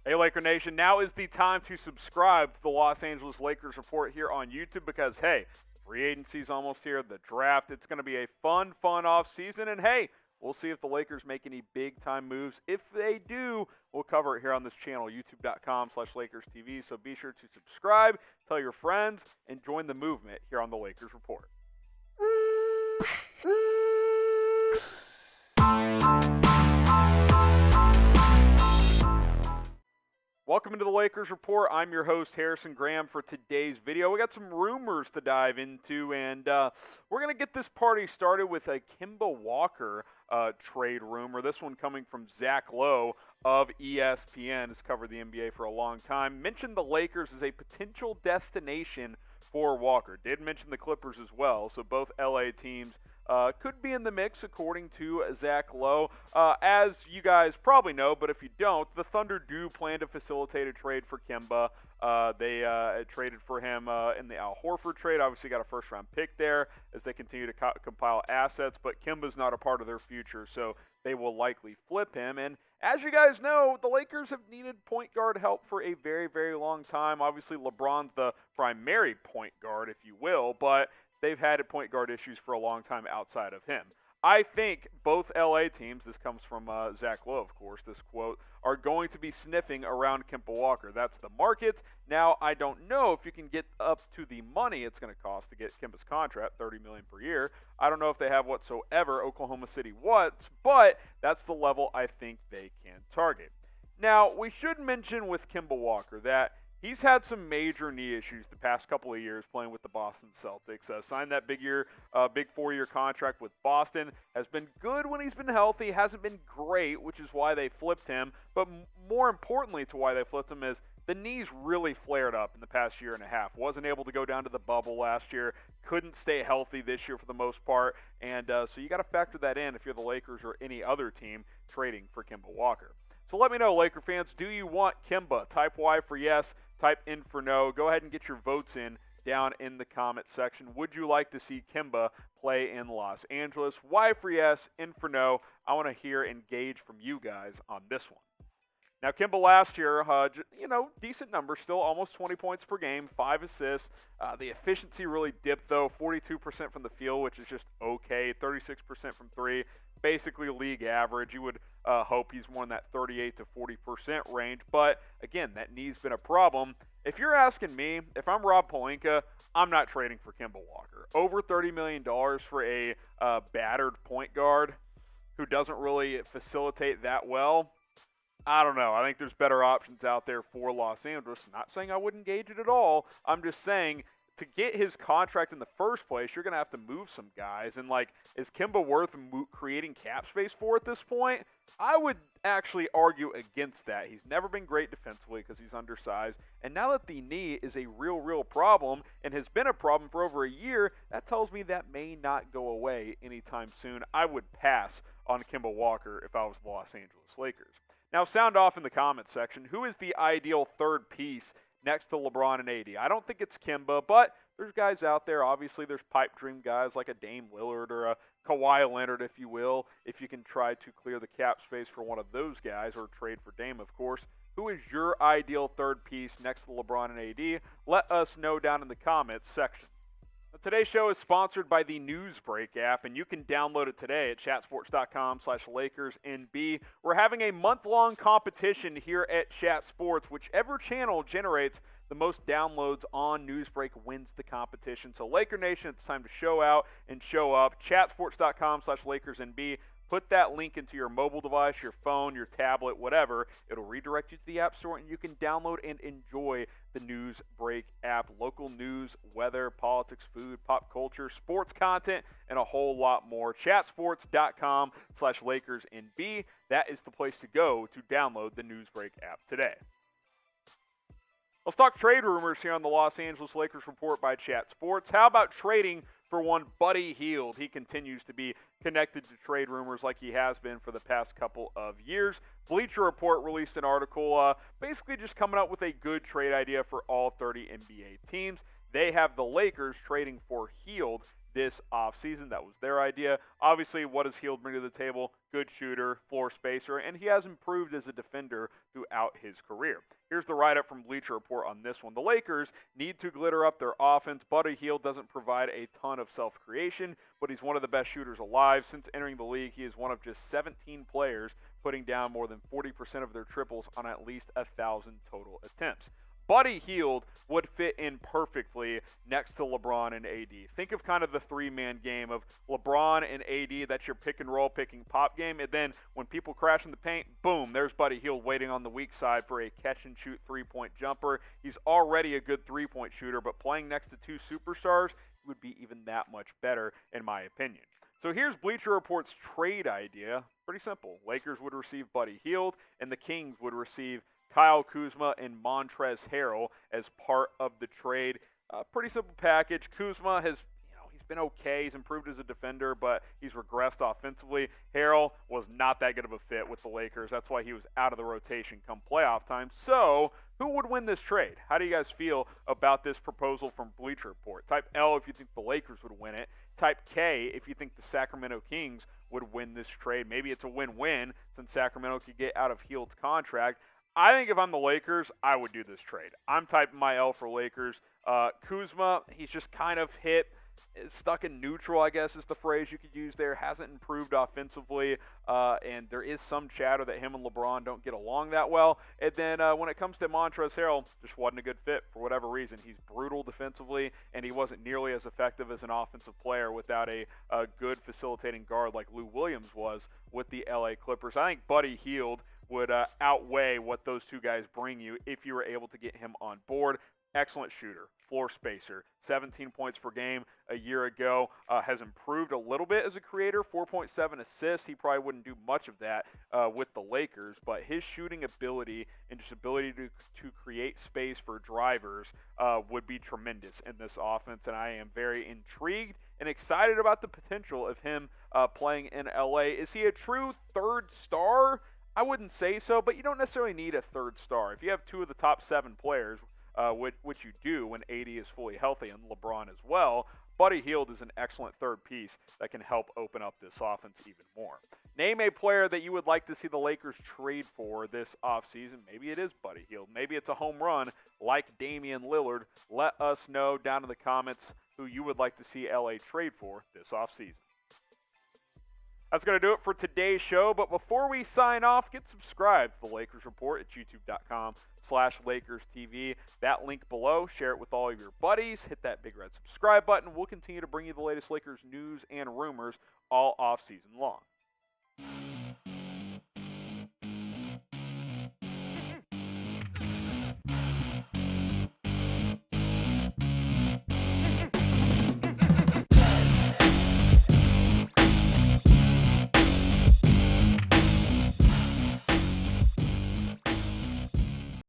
Hey, Laker Nation, now is the time to subscribe to the Los Angeles Lakers Report here on YouTube because, hey, free agency's almost here, the draft, it's going to be a fun offseason, and hey, we'll see if the Lakers make any big-time moves. If they do, we'll cover it here on this channel, youtube.com/LakersTV, so be sure to subscribe, tell your friends, and join the movement here on the Lakers Report. Welcome into the Lakers Report. I'm your host, Harrison Graham, for today's video. We got some rumors to dive into, and we're going to get this party started with a Kemba Walker trade rumor. This one coming from Zach Lowe of ESPN, has covered the NBA for a long time. Mentioned the Lakers as a potential destination for Walker. Did mention the Clippers as well, so both LA teams could be in the mix, according to Zach Lowe. As you guys probably know, but if you don't, the Thunder do plan to facilitate a trade for Kemba. They traded for him in the Al Horford trade. Obviously got a first-round pick there as they continue to compile assets, but Kemba's not a part of their future, so they will likely flip him. And as you guys know, the Lakers have needed point guard help for a very, very long time. Obviously, LeBron's the primary point guard, if you will, but they've had point guard issues for a long time outside of him. I think both LA teams, this comes from Zach Lowe, of course, this quote, are going to be sniffing around Kemba Walker. That's the market. Now, I don't know if you can get up to the money it's going to cost to get Kemba's contract, $30 million per year. I don't know if they have whatsoever. Oklahoma City wants, but that's the level I think they can target. Now, we should mention with Kemba Walker that he's had some major knee issues the past couple of years playing with the Boston Celtics. Signed that big 4-year contract with Boston. Has been good when he's been healthy. Hasn't been great, which is why they flipped him. But more importantly to why they flipped him is the knees really flared up in the past year and a half. Wasn't able to go down to the bubble last year. Couldn't stay healthy this year for the most part. And so you got to factor that in if you're the Lakers or any other team trading for Kemba Walker. So let me know, Laker fans, do you want Kemba? Type Y for yes, type N for no. Go ahead and get your votes in down in the comment section. Would you like to see Kemba play in Los Angeles? Y for yes, N for no. I want to hear and gauge from you guys on this one. Now, Kemba last year, decent numbers, still almost 20 points per game, 5 assists. The efficiency really dipped, though, 42% from the field, which is just okay, 36% from three, basically league average. You would hope he's more in that 38 to 40% range. But, again, that knee's been a problem. If you're asking me, if I'm Rob Pelinka, I'm not trading for Kemba Walker. Over $30 million for a battered point guard who doesn't really facilitate that well, I don't know. I think there's better options out there for Los Angeles. Not saying I wouldn't gauge it at all. I'm just saying to get his contract in the first place, you're going to have to move some guys. And, is Kemba worth creating cap space for at this point? I would actually argue against that. He's never been great defensively because he's undersized. And now that the knee is a real problem and has been a problem for over a year, that tells me that may not go away anytime soon. I would pass on Kemba Walker if I was the Los Angeles Lakers. Now, sound off in the comments section. Who is the ideal third piece next to LeBron and AD? I don't think it's Kemba, but there's guys out there. Obviously, there's pipe dream guys like a Dame Lillard or a Kawhi Leonard, if you will, if you can try to clear the cap space for one of those guys or trade for Dame, of course. Who is your ideal third piece next to LeBron and AD? Let us know down in the comments section. Today's show is sponsored by the Newsbreak app, and you can download it today at chatsports.com/LakersNB. We're having a month-long competition here at Chat Sports. Whichever channel generates the most downloads on Newsbreak wins the competition. So Laker Nation, it's time to show out and show up. chatsports.com/LakersNB. Put that link into your mobile device, your phone, your tablet, whatever. It'll redirect you to the App Store, and you can download and enjoy the Newsbreak app. Local news, weather, politics, food, pop culture, sports content, and a whole lot more. Chatsports.com/LakersNB. That is the place to go to download the Newsbreak app today. Let's talk trade rumors here on the Los Angeles Lakers Report by Chat Sports. How about trading for one Buddy Hield? He continues to be connected to trade rumors like he has been for the past couple of years. Bleacher Report released an article basically just coming up with a good trade idea for all 30 NBA teams. They have the Lakers trading for Hield this offseason. That was their idea. Obviously, what does Hield bring to the table? Good shooter, floor spacer, and he has improved as a defender throughout his career. Here's the write-up from Bleacher Report on this one. The Lakers need to glitter up their offense. Buddy Hield doesn't provide a ton of self-creation, but he's one of the best shooters alive. Since entering the league, he is one of just 17 players putting down more than 40% of their triples on at least 1,000 total attempts. Buddy Hield would fit in perfectly next to LeBron and AD. Think of kind of the three-man game of LeBron and AD. That's your pick-and-roll, picking-pop game. And then when people crash in the paint, boom, there's Buddy Hield waiting on the weak side for a catch-and-shoot three-point jumper. He's already a good three-point shooter, but playing next to two superstars would be even that much better, in my opinion. So here's Bleacher Report's trade idea. Pretty simple. Lakers would receive Buddy Hield, and the Kings would receive Kyle Kuzma and Montrezl Harrell as part of the trade. Pretty simple package. Kuzma has, he's been okay. He's improved as a defender, but he's regressed offensively. Harrell was not that good of a fit with the Lakers. That's why he was out of the rotation come playoff time. So who would win this trade? How do you guys feel about this proposal from Bleacher Report? Type L if you think the Lakers would win it. Type K if you think the Sacramento Kings would win this trade. Maybe it's a win-win since Sacramento could get out of Hield's contract. I think if I'm the Lakers, I would do this trade. I'm typing my L for Lakers. Kuzma, he's just kind of stuck in neutral, I guess is the phrase you could use there. Hasn't improved offensively, and there is some chatter that him and LeBron don't get along that well. And then when it comes to Montrezl Harrell, just wasn't a good fit for whatever reason. He's brutal defensively, and he wasn't nearly as effective as an offensive player without a good facilitating guard like Lou Williams was with the LA Clippers. I think Buddy Hield would outweigh what those two guys bring you if you were able to get him on board. Excellent shooter, floor spacer, 17 points per game a year ago. Has improved a little bit as a creator, 4.7 assists. He probably wouldn't do much of that with the Lakers, but his shooting ability and just ability to create space for drivers would be tremendous in this offense, and I am very intrigued and excited about the potential of him playing in LA. Is he a true third star? I wouldn't say so, but you don't necessarily need a third star. If you have two of the top 7 players, which you do when AD is fully healthy and LeBron as well, Buddy Hield is an excellent third piece that can help open up this offense even more. Name a player that you would like to see the Lakers trade for this offseason. Maybe it is Buddy Hield. Maybe it's a home run like Damian Lillard. Let us know down in the comments who you would like to see LA trade for this offseason. That's going to do it for today's show, but before we sign off, get subscribed to the Lakers Report at youtube.com/LakersTV. That link below, share it with all of your buddies, hit that big red subscribe button. We'll continue to bring you the latest Lakers news and rumors all off season long.